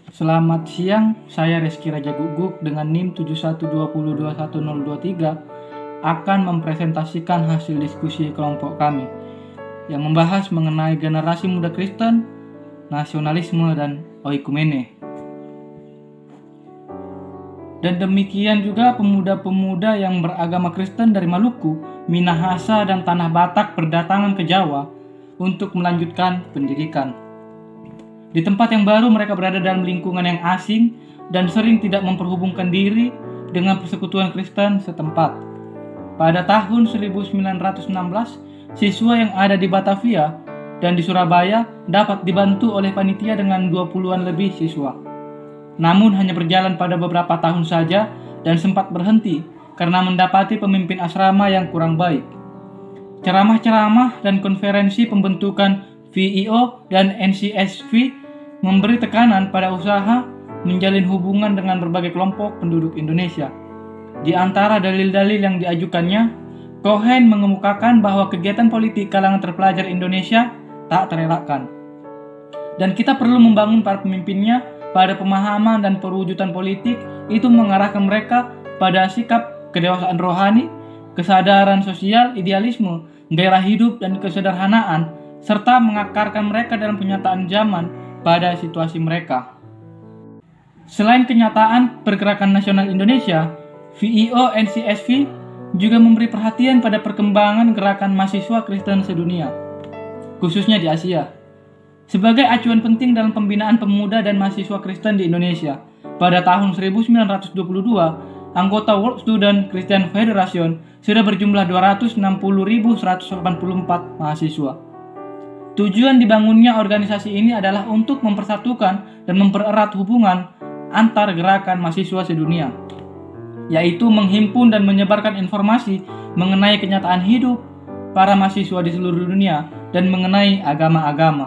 Selamat siang, saya Reski Raja Guguk dengan NIM 7120211023 akan mempresentasikan hasil diskusi kelompok kami yang membahas mengenai generasi muda Kristen, nasionalisme, dan oikumene. Dan demikian juga pemuda-pemuda yang beragama Kristen dari Maluku, Minahasa, dan Tanah Batak berdatangan ke Jawa untuk melanjutkan pendidikan. Di tempat yang baru mereka berada dalam lingkungan yang asing dan sering tidak memperhubungkan diri dengan persekutuan Kristen setempat. Pada tahun 1916, siswa yang ada di Batavia dan di Surabaya dapat dibantu oleh panitia dengan 20-an lebih siswa. Namun hanya berjalan pada beberapa tahun saja dan sempat berhenti karena mendapati pemimpin asrama yang kurang baik. Ceramah-ceramah dan konferensi pembentukan VIO dan NCSV memberi tekanan pada usaha menjalin hubungan dengan berbagai kelompok penduduk Indonesia. Di antara dalil-dalil yang diajukannya, Cohen mengemukakan bahwa kegiatan politik kalangan terpelajar Indonesia tak terelakkan. Dan kita perlu membangun para pemimpinnya pada pemahaman dan perwujudan politik itu mengarahkan mereka pada sikap kedewasaan rohani, kesadaran sosial, idealisme, gairah hidup, dan kesederhanaan, serta mengakarkan mereka dalam kenyataan zaman pada situasi mereka. Selain kenyataan pergerakan nasional Indonesia, VIO NCSV juga memberi perhatian pada perkembangan gerakan mahasiswa Kristen sedunia, khususnya di Asia. Sebagai acuan penting dalam pembinaan pemuda dan mahasiswa Kristen di Indonesia, pada tahun 1922, anggota World Student Christian Federation sudah berjumlah 260.184 mahasiswa. Tujuan dibangunnya organisasi ini adalah untuk mempersatukan dan mempererat hubungan antar gerakan mahasiswa sedunia, yaitu menghimpun dan menyebarkan informasi mengenai kenyataan hidup para mahasiswa di seluruh dunia dan mengenai agama-agama.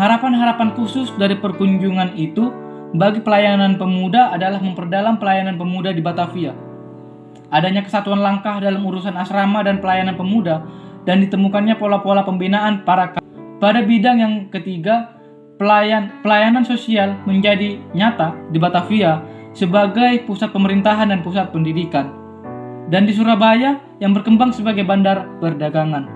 Harapan-harapan khusus dari perkunjungan itu bagi pelayanan pemuda adalah memperdalam pelayanan pemuda di Batavia. Adanya kesatuan langkah dalam urusan asrama dan pelayanan pemuda dan ditemukannya pola-pola pembinaan pada bidang yang ketiga, pelayanan sosial menjadi nyata di Batavia sebagai pusat pemerintahan dan pusat pendidikan, dan di Surabaya yang berkembang sebagai bandar perdagangan.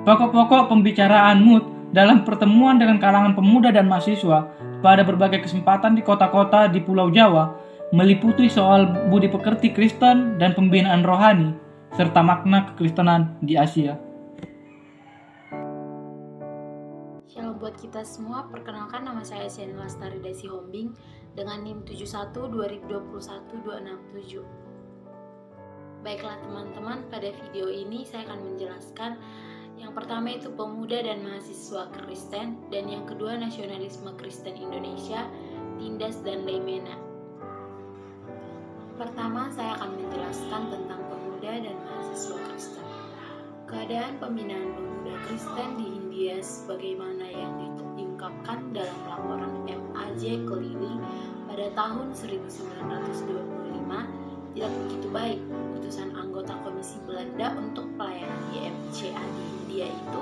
Pokok-pokok pembicaraan MUT dalam pertemuan dengan kalangan pemuda dan mahasiswa pada berbagai kesempatan di kota-kota di Pulau Jawa meliputi soal budi pekerti Kristen dan pembinaan rohani serta makna kekristenan di Asia. Shalom buat kita semua, perkenalkan nama saya Siani Lastari Desi Hombing dengan NIM 712021-267. Baiklah teman-teman, pada video ini saya akan menjelaskan yang pertama itu pemuda dan mahasiswa Kristen, dan yang kedua nasionalisme Kristen Indonesia, Tindas dan Leimena. Pertama saya akan menjelaskan tentang pemuda dan mahasiswa Kristen. Keadaan pembinaan pemuda Kristen di Hindia sebagaimana yang diungkapkan dalam laporan MAJ Kelili pada tahun 1925 tidak begitu baik. Putusan anggota Komisi Belanda untuk pelayanan YMCA di Hindia itu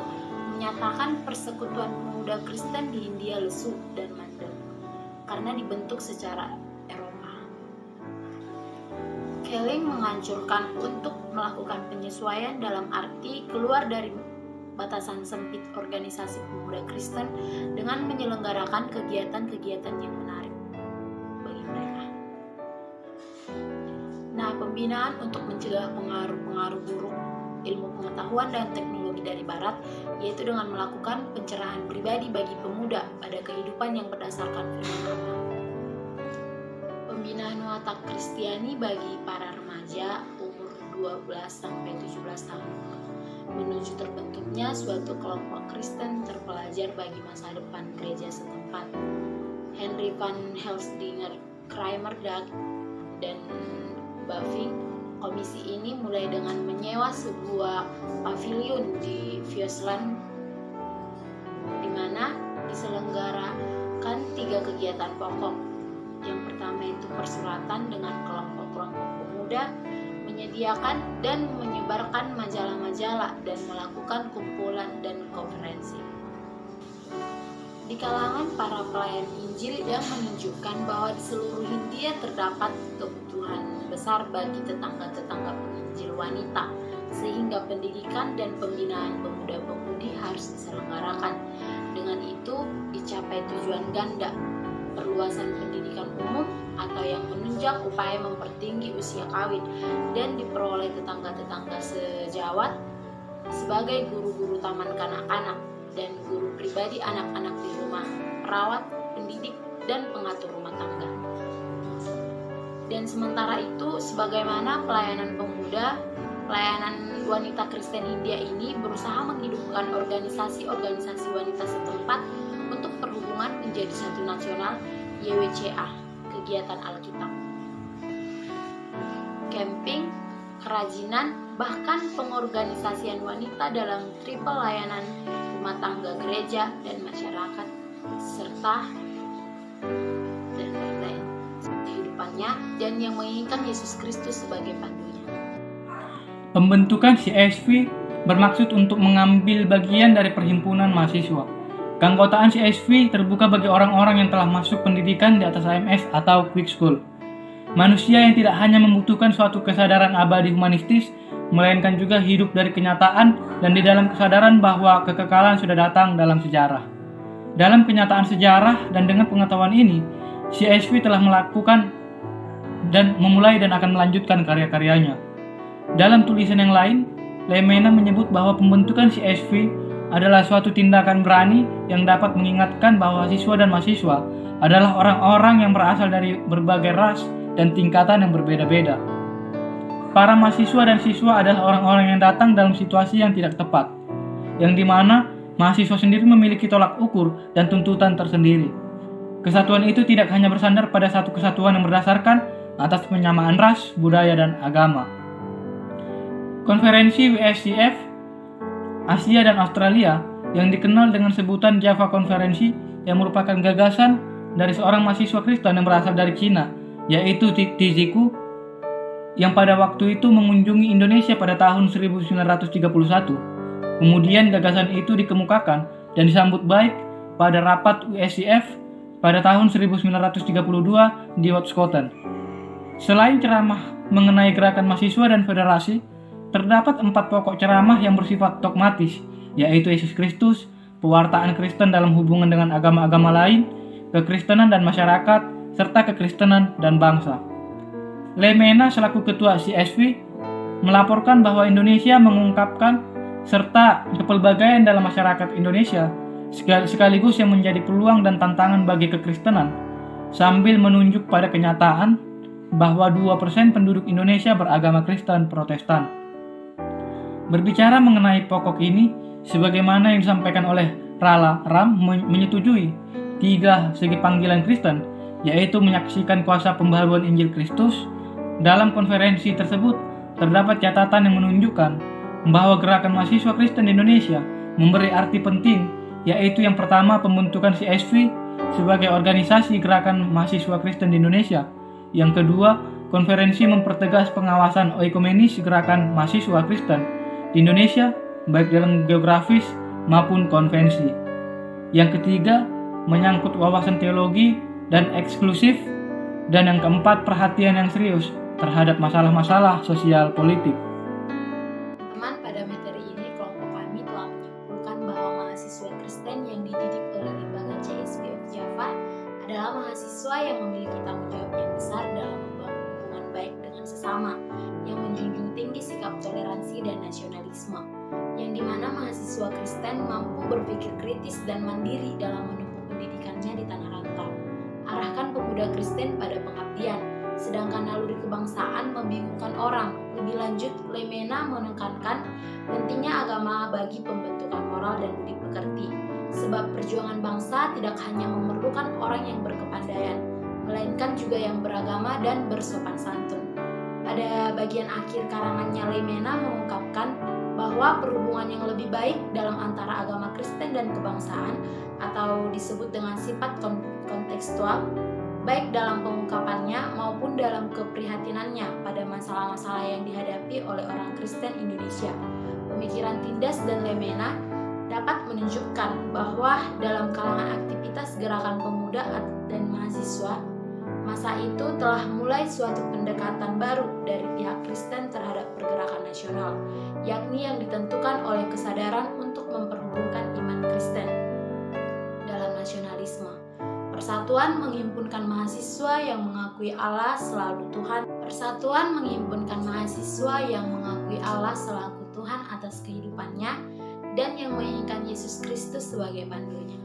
menyatakan persekutuan pemuda Kristen di Hindia lesu dan mandek karena dibentuk secara Eropa. Kelling menganjurkan untuk melakukan penyesuaian dalam arti keluar dari batasan sempit organisasi pemuda Kristen dengan menyelenggarakan kegiatan-kegiatan yang menarik bagi mereka. Nah, pembinaan untuk mencegah pengaruh-pengaruh buruk ilmu pengetahuan dan teknologi dari Barat, yaitu dengan melakukan pencerahan pribadi bagi pemuda pada kehidupan yang berdasarkan firman Allah. Pembinaan watak Kristiani bagi para remaja umur 12-17 tahun menuju terbentuknya suatu kelompok Kristen terpelajar bagi masa depan gereja setempat. Henry van Helsdinger, Kramer, dan Bavinck, komisi ini mulai dengan menyewa sebuah pavilion di Friesland di mana diselenggarakan 3 kegiatan pokok. Yang pertama itu persuratan dengan kelompok-kelompok pemuda, menyediakan dan menyebarkan majalah-majalah dan melakukan kumpulan dan konferensi. di kalangan para pelayan Injil yang menunjukkan bahwa di seluruh Hindia terdapat kebutuhan besar bagi tetangga-tetangga penginjil wanita, sehingga pendidikan dan pembinaan pemuda-pemudi harus diselenggarakan. Dengan itu dicapai tujuan ganda, perluasan pendidikan umum atau yang menunjang upaya mempertinggi usia kawin, dan diperoleh tetangga-tetangga sejawat sebagai guru-guru taman kanak-kanak dan guru pribadi anak-anak di rumah, perawat, pendidik, dan pengatur rumah tangga. Dan sementara itu, sebagaimana pelayanan pemuda, pelayanan wanita Kristen India ini berusaha menghidupkan organisasi-organisasi wanita setempat untuk perhubungan menjadi satu nasional YWCA, kegiatan Alkitab, camping, kerajinan, bahkan pengorganisasian wanita dalam triple layanan rumah tangga, gereja, dan masyarakat, serta dan lain-lain kehidupannya, dan yang menginginkan Yesus Kristus sebagai pandunya. Pembentukan CSV bermaksud untuk mengambil bagian dari perhimpunan mahasiswa. Keanggotaan CSV terbuka bagi orang-orang yang telah masuk pendidikan di atas AMS atau Quick School. Manusia yang tidak hanya membutuhkan suatu kesadaran abadi humanistis, melainkan juga hidup dari kenyataan dan di dalam kesadaran bahwa kekekalan sudah datang dalam sejarah. Dalam kenyataan sejarah dan dengan pengetahuan ini, CSV telah melakukan dan memulai dan akan melanjutkan karya-karyanya. Dalam tulisan yang lain, Lemena menyebut bahwa pembentukan CSV adalah suatu tindakan berani yang dapat mengingatkan bahwa siswa dan mahasiswa adalah orang-orang yang berasal dari berbagai ras dan tingkatan yang berbeda-beda. Para mahasiswa dan siswa adalah orang-orang yang datang dalam situasi yang tidak tepat, yang dimana mahasiswa sendiri memiliki tolak ukur dan tuntutan tersendiri. Kesatuan itu tidak hanya bersandar pada satu kesatuan yang berdasarkan atas penyamaan ras, budaya, dan agama. Konferensi WSCF Asia dan Australia yang dikenal dengan sebutan Java Konferensi yang merupakan gagasan dari seorang mahasiswa Kristen yang berasal dari Cina, yaitu Tiziku, yang pada waktu itu mengunjungi Indonesia pada tahun 1931. Kemudian gagasan itu dikemukakan dan disambut baik pada rapat USCF pada tahun 1932 di Washington. Selain ceramah mengenai gerakan mahasiswa dan federasi, terdapat 4 pokok ceramah yang bersifat dogmatis, yaitu Yesus Kristus, pewartaan Kristen dalam hubungan dengan agama-agama lain, kekristenan dan masyarakat, serta kekristenan dan bangsa. Lemena selaku ketua CSV melaporkan bahwa Indonesia mengungkapkan serta kepelbagaian dalam masyarakat Indonesia sekaligus yang menjadi peluang dan tantangan bagi kekristenan, sambil menunjuk pada kenyataan bahwa 2% penduduk Indonesia beragama Kristen Protestan. Berbicara mengenai pokok ini, sebagaimana yang disampaikan oleh Rala Ram menyetujui 3 segi panggilan Kristen, yaitu menyaksikan kuasa pembaharuan Injil Kristus. Dalam konferensi tersebut, terdapat catatan yang menunjukkan bahwa gerakan mahasiswa Kristen di Indonesia memberi arti penting, yaitu yang pertama pembentukan CSV sebagai organisasi gerakan mahasiswa Kristen di Indonesia. Yang kedua, konferensi mempertegas pengawasan oikumenis gerakan mahasiswa Kristen di Indonesia, baik dalam geografis maupun konvensi. Yang ketiga, menyangkut wawasan teologi dan eksklusif. Dan yang keempat, perhatian yang serius terhadap masalah-masalah sosial politik. Teman, pada materi ini kelompok kami telah menyimpulkan bahwa mahasiswa Kristen yang dididik oleh lembaga CSPF Java adalah mahasiswa yang memiliki tanggung jawab yang besar dalam membangun hubungan baik dengan sesama, yang menjunjung tinggi sikap toleransi dan nasionalisme, yang dimana mahasiswa Kristen mampu berpikir kritis dan mandiri dalam menempuh pendidikannya di tanah rantau. Arahkan pemuda Kristen pada pengabdian, sedangkan naluri kebangsaan membingungkan orang. Lebih lanjut, Lemena menekankan pentingnya agama bagi pembentukan moral dan budi pekerti, sebab perjuangan bangsa tidak hanya memerlukan orang yang berkepandaian, melainkan juga yang beragama dan bersopan santun. Pada bagian akhir karangannya, Lemena mengungkapkan bahwa perhubungan yang lebih baik dalam antara agama Kristen dan kebangsaan, atau disebut dengan sifat kontekstual, baik dalam pengungkapannya maupun dalam keprihatinannya pada masalah-masalah yang dihadapi oleh orang Kristen Indonesia. Pemikiran Tindas dan Lemena dapat menunjukkan bahwa dalam kalangan aktivitas gerakan pemuda dan mahasiswa, masa itu telah mulai suatu pendekatan baru dari pihak Kristen terhadap pergerakan nasional, yakni yang ditentukan oleh kesadaran untuk memperhubungkan iman Kristen dalam nasionalisme. Persatuan menghimpunkan mahasiswa yang mengakui Allah selalu Tuhan. Persatuan menghimpunkan mahasiswa yang mengakui Allah selaku Tuhan atas kehidupannya dan yang menginginkan Yesus Kristus sebagai pandunya.